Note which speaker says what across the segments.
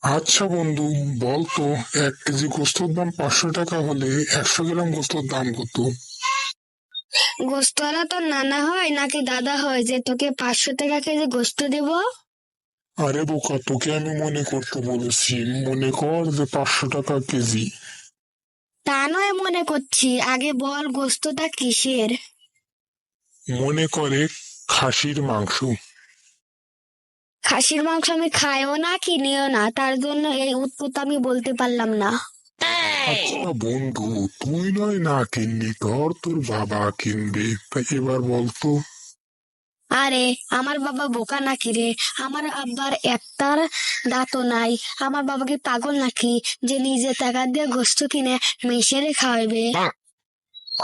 Speaker 1: আচ্ছা বন্ধু, বল তো, 1 কেজি গোস্তর দাম 500 টাকা হলে 100 গ্রাম গোস্তর দাম কত?
Speaker 2: গোস্তওয়ালা তোর নানা হয় নাকি দাদা হয় যে তোকে 500 টাকা কেজি গোস্ত দেব?
Speaker 1: আরে বোকা, তোকে আমি মনে করতে বলেছি। মনে কর যে 500 টাকা কেজি।
Speaker 2: তা নয় মনে করছি, আগে বল গোস্তটা কিসের?
Speaker 1: মনে করে খাসির মাংস।
Speaker 2: খাসির মাংস আমি খাইও না কিনিও না, তার জন্য এই উত্তর আমি বলতে পারলাম না।
Speaker 1: আচ্ছা বন্ধু, তুই নয় না কিনলি, ধর তোর বাবা কিনবে, তাই এবার বলতো।
Speaker 2: আরে, আমার বাবা বোকা নাকি রে? আমার আব্বার একটার দাঁতও নাই। আমার বাবা কি পাগল নাকি যে নিজে টাকা দিয়ে গোস্ত কিনে মেশেরে খাওয়াবে?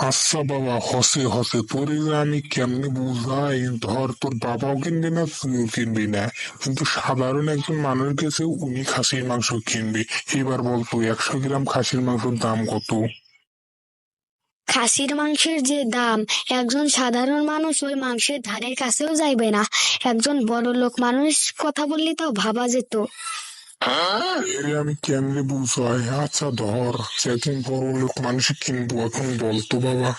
Speaker 1: আচ্ছা বাবা, হসে হসে তোর আমি কেমনে বুঝাই? ধর তোর বাবাও কিনবে না, তুইও কিনবি না, কিন্তু সাধারণ একজন মানুষ গেছে, উনি খাসির মাংস কিনবে। এবার বলতো 100 গ্রাম খাসির মাংসের দাম কত?
Speaker 2: খাসির মাংসের যে দাম, একজন সাধারণ মানুষ ওই মাংসের ধারের কাছেও যাইবে না। একজন বড় লোক মানুষ কথা বললি তাও ভাবা যেত।
Speaker 1: এরে আমি কেমনে বুঝাই? আচ্ছা ধর, সে একজন বড় লোক মানুষ কিনবো, এখন বলতো বাবা।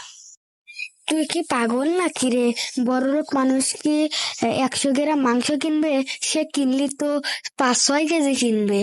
Speaker 2: তুই কি পাগল নাকি রে? বড়লোক মানুষ কি 100 গ্রাম মাংস কিনবে? সে কিনলি তো 5-6 কেজি কিনবে।